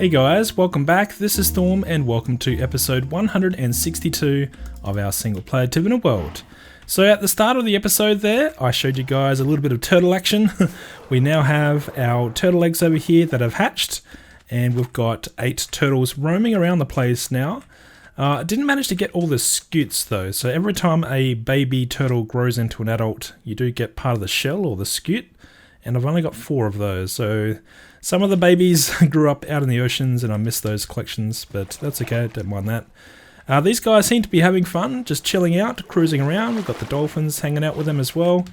Hey guys, welcome back. This is Storm and welcome to episode 162 of our single player Tiveden world. So at the start of the episode there, I showed you guys a little bit of turtle action. We now have our turtle eggs over here that have hatched, and we've got 8 turtles roaming around the place now. I didn't manage to get all the scutes though, so every time a baby turtle grows into an adult, you do get part of the shell or the scute, and I've only got 4 of those, so some of the babies grew up out in the oceans and I missed those collections, but that's okay, don't mind that. These guys seem to be having fun, just chilling out, cruising around. We've got the dolphins hanging out with them as well.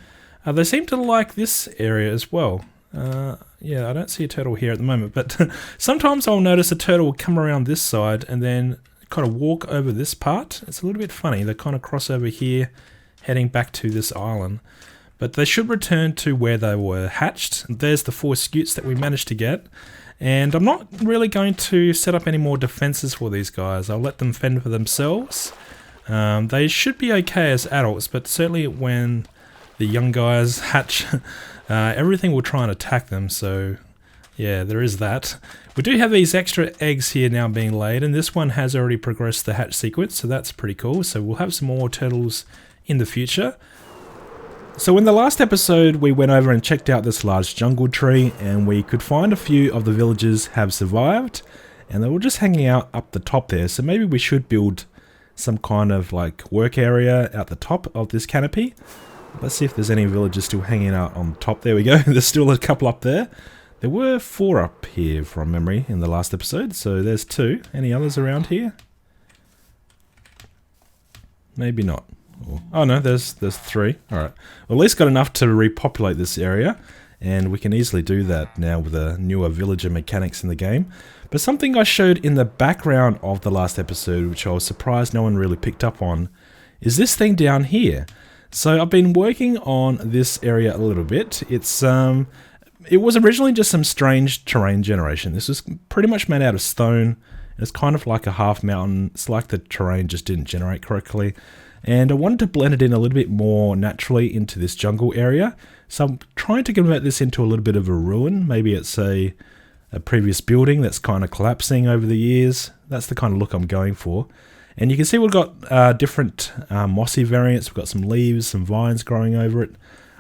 They seem to like this area as well. Yeah, I don't see a turtle here at the moment, but sometimes I'll notice a turtle will come around this side and then kind of walk over this part. It's a little bit funny, they kind of cross over here, heading back to this island. But they should return to where they were hatched. There's the 4 scutes that we managed to get. And I'm not really going to set up any more defenses for these guys. I'll let them fend for themselves. They should be okay as adults, but certainly when the young guys hatch, everything will try and attack them. So yeah, there is that. We do have these extra eggs here now being laid, and this one has already progressed the hatch sequence, so that's pretty cool. So we'll have some more turtles in the future. So in the last episode we went over and checked out this large jungle tree, and we could find a few of the villagers have survived and they were just hanging out up the top there. So maybe we should build some kind of like work area at the top of this canopy. Let's see if there's any villagers still hanging out on top. There we go. There's still a couple up there. There were 4 up here from memory in the last episode, so there's 2. Any others around here? Maybe not. Oh no, there's 3. Alright. Well, at least got enough to repopulate this area, and we can easily do that now with the newer villager mechanics in the game. But something I showed in the background of the last episode, which I was surprised no one really picked up on, is this thing down here. So I've been working on this area a little bit. It was originally just some strange terrain generation. This was pretty much made out of stone. It's kind of like a half mountain. It's like the terrain just didn't generate correctly. And I wanted to blend it in a little bit more naturally into this jungle area. So I'm trying to convert this into a little bit of a ruin. Maybe it's a previous building that's kind of collapsing over the years. That's the kind of look I'm going for. And you can see we've got different mossy variants. We've got some leaves, some vines growing over it.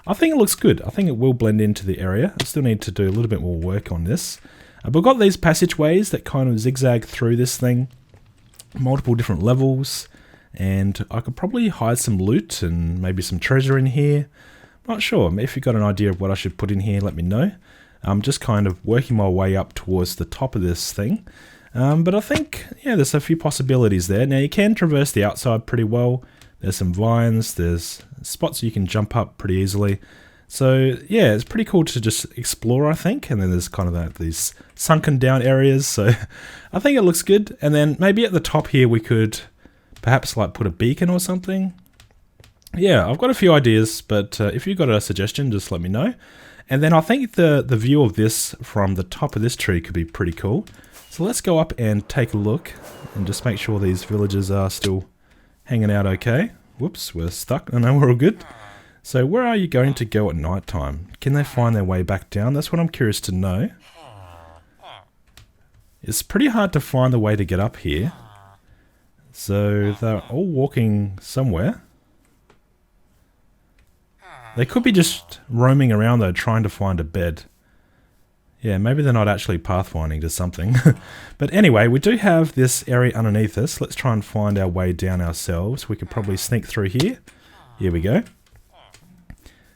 I think it looks good. I think it will blend into the area. I still need to do a little bit more work on this. But we've got these passageways that kind of zigzag through this thing. Multiple different levels. And I could probably hide some loot and maybe some treasure in here. Not sure. If you've got an idea of what I should put in here, let me know. I'm just kind of working my way up towards the top of this thing. But I think, yeah, there's a few possibilities there. Now you can traverse the outside pretty well. There's some vines, there's spots you can jump up pretty easily. So yeah, it's pretty cool to just explore, I think. And then there's kind of these sunken down areas. So I think it looks good. And then maybe at the top here we could perhaps like put a beacon or something. Yeah, I've got a few ideas, but if you've got a suggestion, just let me know. And then I think the view of this from the top of this tree could be pretty cool. So let's go up and take a look and just make sure these villagers are still hanging out okay. Whoops, we're stuck. Oh no, we're all good. So where are you going to go at night time? Can they find their way back down? That's what I'm curious to know. It's pretty hard to find the way to get up here. So they're all walking somewhere. They could be just roaming around though, trying to find a bed. Yeah, maybe they're not actually pathfinding to something. But anyway, we do have this area underneath us. Let's try and find our way down ourselves. We could probably sneak through here. Here we go.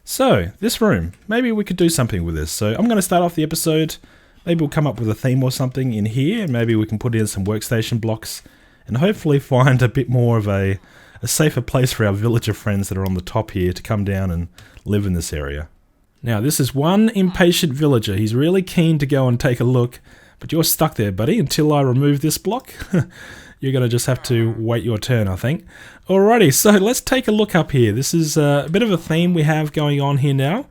So, this room. Maybe we could do something with this. So I'm going to start off the episode. Maybe we'll come up with a theme or something in here. And maybe we can put in some workstation blocks. And hopefully find a bit more of a safer place for our villager friends that are on the top here to come down and live in this area. Now this is one impatient villager. He's really keen to go and take a look, but you're stuck there, buddy, until I remove this block. You're going to just have to wait your turn, I think. Alrighty, so let's take a look up here. This is a bit of a theme we have going on here now.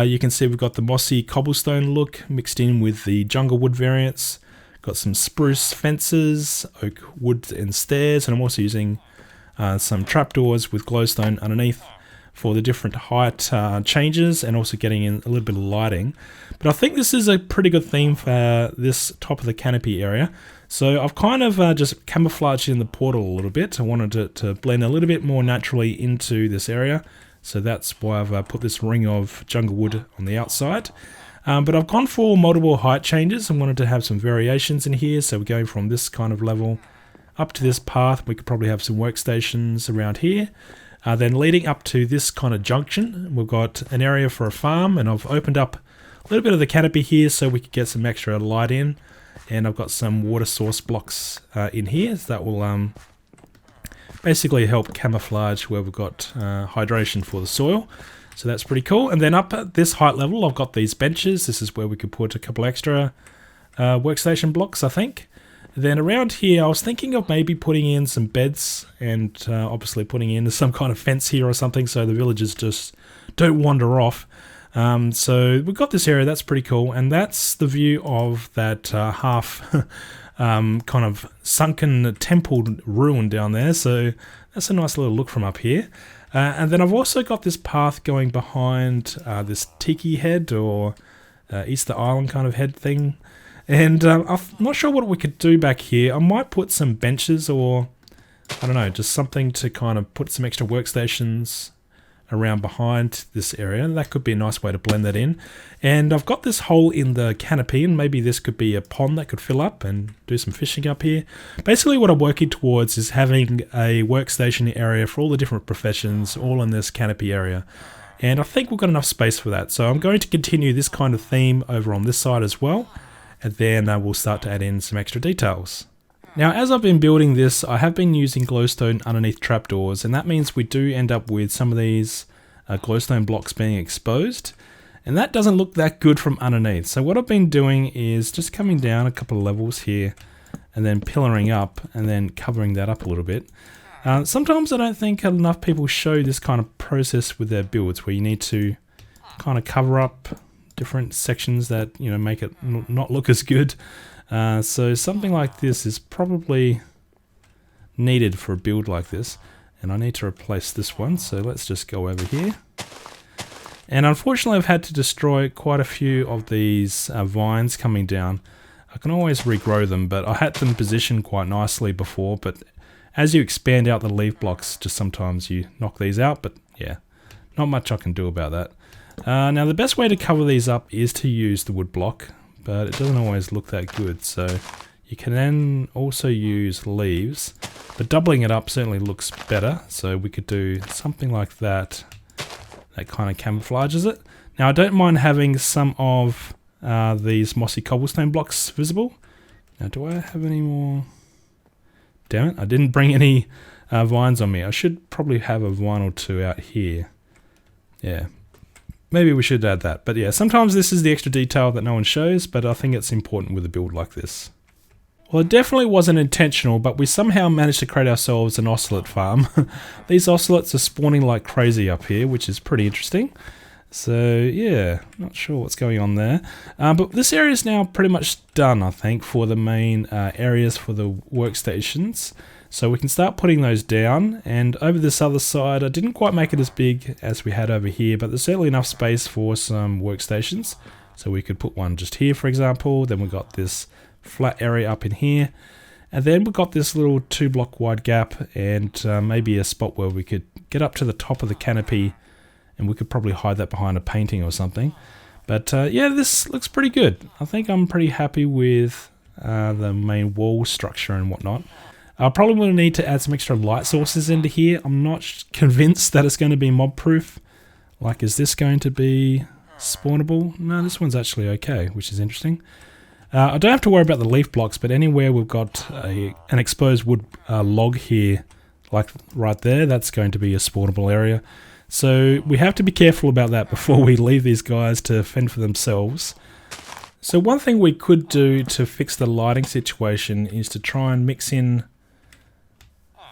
You can see we've got the mossy cobblestone look mixed in with the jungle wood variants. Got some spruce fences, oak wood and stairs, and I'm also using some trapdoors with glowstone underneath. for the different height changes and also getting in a little bit of lighting. But I think this is a pretty good theme for this top of the canopy area. So I've kind of just camouflaged in the portal a little bit. I wanted it to blend a little bit more naturally into this area. So that's why I've put this ring of jungle wood on the outside. But I've gone for multiple height changes and wanted to have some variations in here. So we're going from this kind of level up to this path. We could probably have some workstations around here. Then leading up to this kind of junction, we've got an area for a farm, and I've opened up a little bit of the canopy here so we could get some extra light in. And I've got some water source blocks in here, so that will basically help camouflage where we've got hydration for the soil. So that's pretty cool. And then up at this height level, I've got these benches. This is where we could put a couple extra workstation blocks, I think. Then around here, I was thinking of maybe putting in some beds and obviously putting in some kind of fence here or something so the villagers just don't wander off. So we've got this area, that's pretty cool. And that's the view of that half kind of sunken temple ruin down there. So that's a nice little look from up here. And then I've also got this path going behind this tiki head or Easter Island kind of head thing. And I'm not sure what we could do back here. I might put some benches or, I don't know, just something to kind of put some extra workstations around behind this area. That could be a nice way to blend that in. And I've got this hole in the canopy, and maybe this could be a pond that could fill up and do some fishing up here. Basically what I'm working towards is having a workstation area for all the different professions, all in this canopy area. And I think we've got enough space for that. So I'm going to continue this kind of theme over on this side as well. And then we'll start to add in some extra details. Now, as I've been building this, I have been using glowstone underneath trapdoors, and that means we do end up with some of these glowstone blocks being exposed, and that doesn't look that good from underneath. So what I've been doing is just coming down a couple of levels here, and then pillaring up, and then covering that up a little bit. Sometimes I don't think enough people show this kind of process with their builds, where you need to kind of cover up different sections that, you know, make it not look as good. So something like this is probably needed for a build like this, and I need to replace this one, so let's just go over here. And unfortunately I've had to destroy quite a few of these vines coming down. I can always regrow them, but I had them positioned quite nicely before, but as you expand out the leaf blocks, just sometimes you knock these out, but yeah, not much I can do about that. Now the best way to cover these up is to use the wood block, but it doesn't always look that good, so you can then also use leaves, but doubling it up certainly looks better. So we could do something like that, that kind of camouflages it. Now I don't mind having some of these mossy cobblestone blocks visible. Now do I have any more? Damn it, I didn't bring any vines on me. I should probably have a vine or two out here. Yeah. Maybe we should add that. But yeah, sometimes this is the extra detail that no one shows, but I think it's important with a build like this. Well, it definitely wasn't intentional, but we somehow managed to create ourselves an ocelot farm. These ocelots are spawning like crazy up here, which is pretty interesting. So yeah, not sure what's going on there. But this area is now pretty much done, I think, for the main areas for the workstations. So we can start putting those down, and over this other side I didn't quite make it as big as we had over here, but there's certainly enough space for some workstations. So we could put one just here, for example. Then we've got this flat area up in here, and then we've got this little 2-block wide gap, and maybe a spot where we could get up to the top of the canopy, and we could probably hide that behind a painting or something. But yeah, this looks pretty good. I think I'm pretty happy with the main wall structure and whatnot. I probably will need to add some extra light sources into here. I'm not convinced that it's going to be mob proof. Like, is this going to be spawnable? No, this one's actually okay, which is interesting. I don't have to worry about the leaf blocks, but anywhere we've got an exposed wood log here, like right there, that's going to be a spawnable area. So we have to be careful about that before we leave these guys to fend for themselves. So one thing we could do to fix the lighting situation is to try and mix in,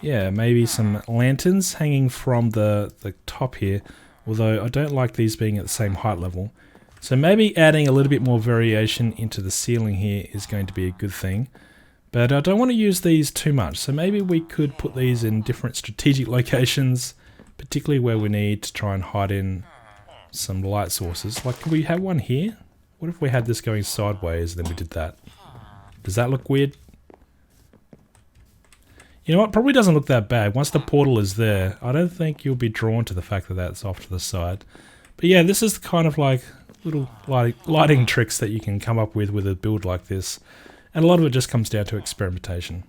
yeah, maybe some lanterns hanging from the top here, although I don't like these being at the same height level. So maybe adding a little bit more variation into the ceiling here is going to be a good thing. But I don't want to use these too much, so maybe we could put these in different strategic locations particularly where we need to try and hide in some light sources. Like, could we have one here? What if we had this going sideways and then we did that? Does that look weird? You know what, probably doesn't look that bad. Once the portal is there, I don't think you'll be drawn to the fact that that's off to the side. But yeah, this is kind of like little lighting tricks that you can come up with a build like this. And a lot of it just comes down to experimentation.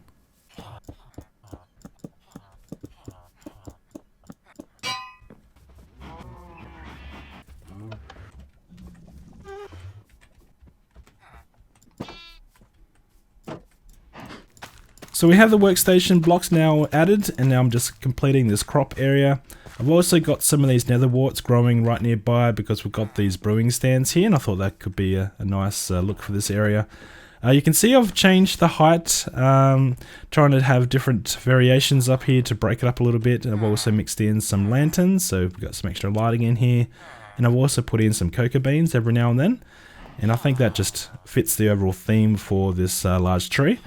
So we have the workstation blocks now added, and now I'm just completing this crop area. I've also got some of these nether warts growing right nearby because we've got these brewing stands here, and I thought that could be a nice look for this area. You can see I've changed the height, trying to have different variations up here to break it up a little bit, and I've also mixed in some lanterns, so we've got some extra lighting in here, and I've also put in some cocoa beans every now and then, and I think that just fits the overall theme for this large tree.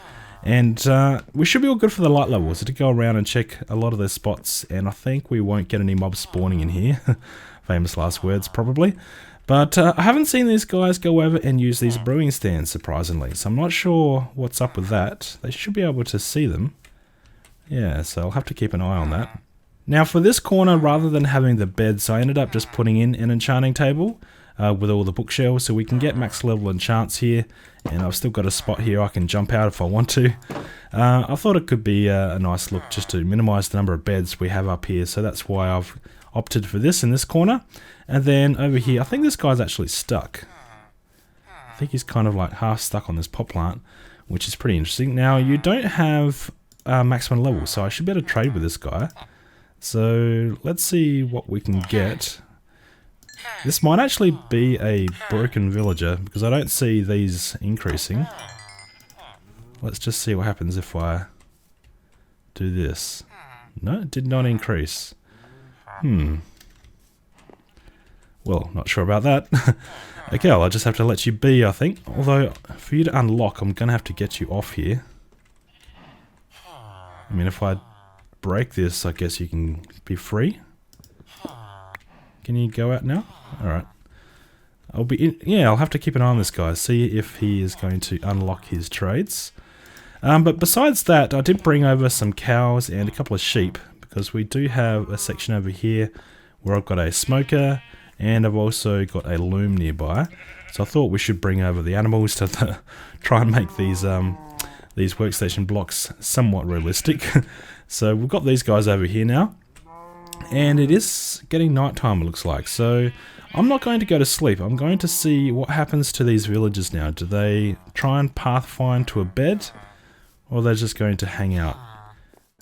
And we should be all good for the light levels. I did go around and check a lot of those spots, and I think we won't get any mobs spawning in here. Famous last words, probably. But I haven't seen these guys go over and use these brewing stands, surprisingly. So I'm not sure what's up with that. They should be able to see them. Yeah, so I'll have to keep an eye on that. Now for this corner, rather than having the beds, I ended up just putting in an enchanting table. With all the bookshelves, so we can get max level enchants here, and I've still got a spot here I can jump out if I want to. I thought it could be a nice look just to minimize the number of beds we have up here, so that's why I've opted for this in this corner. And then over here, I think this guy's actually stuck. I think he's kind of like half stuck on this pot plant, which is pretty interesting. Now you don't have maximum level, so I should be able to trade with this guy. So let's see what we can get. This might actually be a broken villager, because I don't see these increasing. Let's just see what happens if I do this. No, it did not increase. Well, not sure about that. Okay, well, I'll just have to let you be, I think. Although, for you to unlock, I'm going to have to get you off here. I mean, if I break this, I guess you can be free. Can you go out now? Alright. I'll have to keep an eye on this guy, see if he is going to unlock his trades. But besides that, I did bring over some cows and a couple of sheep, because we do have a section over here where I've got a smoker, and I've also got a loom nearby. So I thought we should bring over the animals to try and make these workstation blocks somewhat realistic. So we've got these guys over here now. And it is getting nighttime, it looks like, so I'm not going to go to sleep. I'm going to see what happens to these villagers now. Do they try and pathfind to a bed, or are they just going to hang out?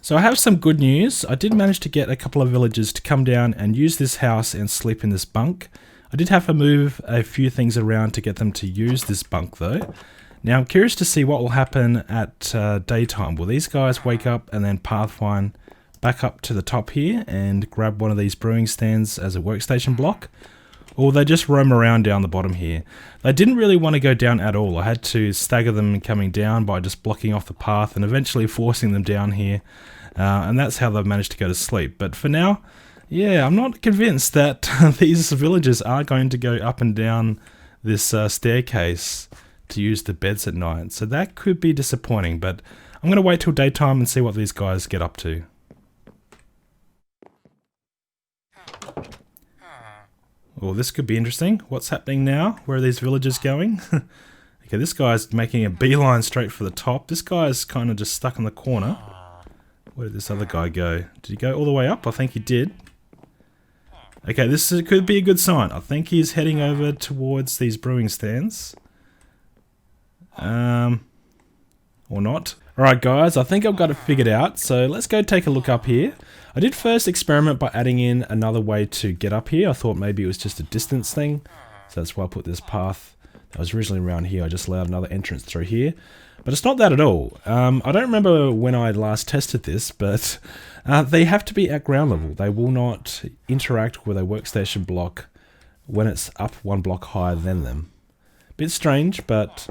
So I have some good news. I did manage to get a couple of villagers to come down and use this house and sleep in this bunk. I did have to move a few things around to get them to use this bunk though. Now I'm curious to see what will happen at daytime. Will these guys wake up and then pathfind back up to the top here and grab one of these brewing stands as a workstation block, or they just roam around down the bottom here? They didn't really want to go down at all. I had to stagger them coming down by just blocking off the path and eventually forcing them down here, and that's how they've managed to go to sleep. But for now, yeah, I'm not convinced that these villagers are going to go up and down this staircase to use the beds at night, so that could be disappointing, but I'm going to wait till daytime and see what these guys get up to. Well, this could be interesting. What's happening now? Where are these villagers going? Okay, this guy's making a beeline straight for the top. This guy's kind of just stuck in the corner. Where did this other guy go? Did he go all the way up? I think he did. Okay, could be a good sign. I think he's heading over towards these brewing stands. Or not. Alright guys, I think I've got it figured out, so let's go take a look up here. I did first experiment by adding in another way to get up here. I thought maybe it was just a distance thing, so that's why I put this path that was originally around here. I just allowed another entrance through here, but it's not that at all. I don't remember when I last tested this, but they have to be at ground level. They will not interact with a workstation block when it's up one block higher than them. Bit strange, but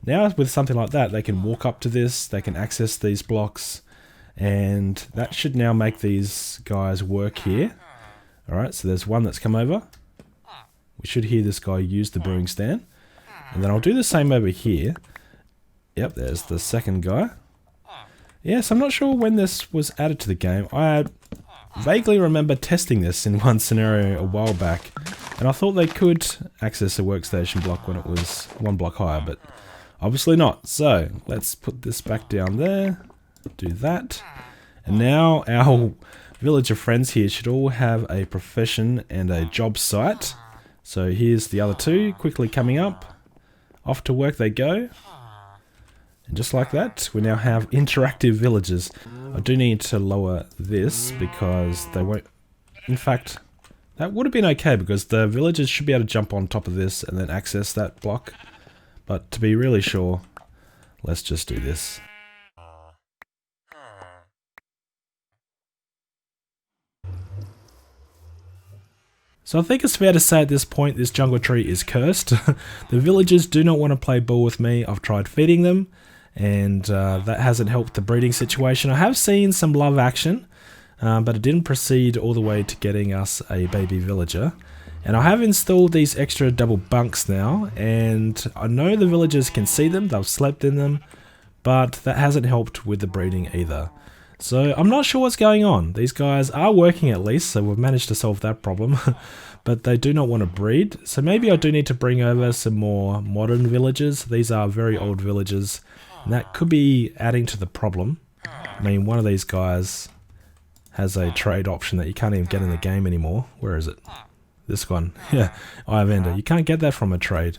now with something like that, they can walk up to this, they can access these blocks, And that should now make these guys work here. Alright, so there's one that's come over. We should hear this guy use the brewing stand. And then I'll do the same over here. Yep, there's the second guy. Yes, I'm not sure when this was added to the game. I vaguely remember testing this in one scenario a while back. And I thought they could access a workstation block when it was one block higher, but obviously not. So, let's put this back down there. Do that. And now our villager friends here should all have a profession and a job site. So here's the other two quickly coming up. Off to work they go. And just like that, we now have interactive villagers. I do need to lower this because they won't... In fact, that would have been okay because the villagers should be able to jump on top of this and then access that block. But to be really sure, let's just do this. So I think it's fair to say at this point this jungle tree is cursed. The villagers do not want to play ball with me. I've tried feeding them and that hasn't helped the breeding situation. I have seen some love action, but it didn't proceed all the way to getting us a baby villager. And I have installed these extra double bunks now, and I know the villagers can see them, they've slept in them, but that hasn't helped with the breeding either. So I'm not sure what's going on. These guys are working at least, so we've managed to solve that problem. But they do not want to breed. So maybe I do need to bring over some more modern villagers. These are very old villagers. And that could be adding to the problem. I mean, one of these guys has a trade option that you can't even get in the game anymore. Where is it? This one. Yeah, Ivender. You can't get that from a trade.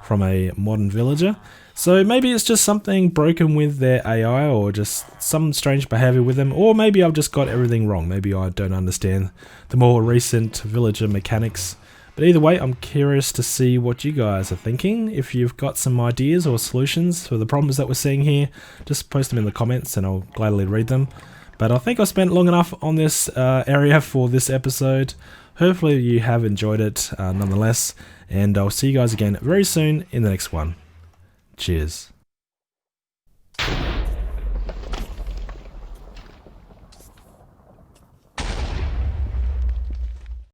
From a modern villager. So maybe it's just something broken with their AI or just some strange behavior with them, or maybe I've just got everything wrong. Maybe I don't understand the more recent villager mechanics. But either way, I'm curious to see what you guys are thinking. If you've got some ideas or solutions for the problems that we're seeing here, just post them in the comments and I'll gladly read them. But I think I've spent long enough on this area for this episode. Hopefully you have enjoyed it nonetheless, and I'll see you guys again very soon in the next one. Cheers.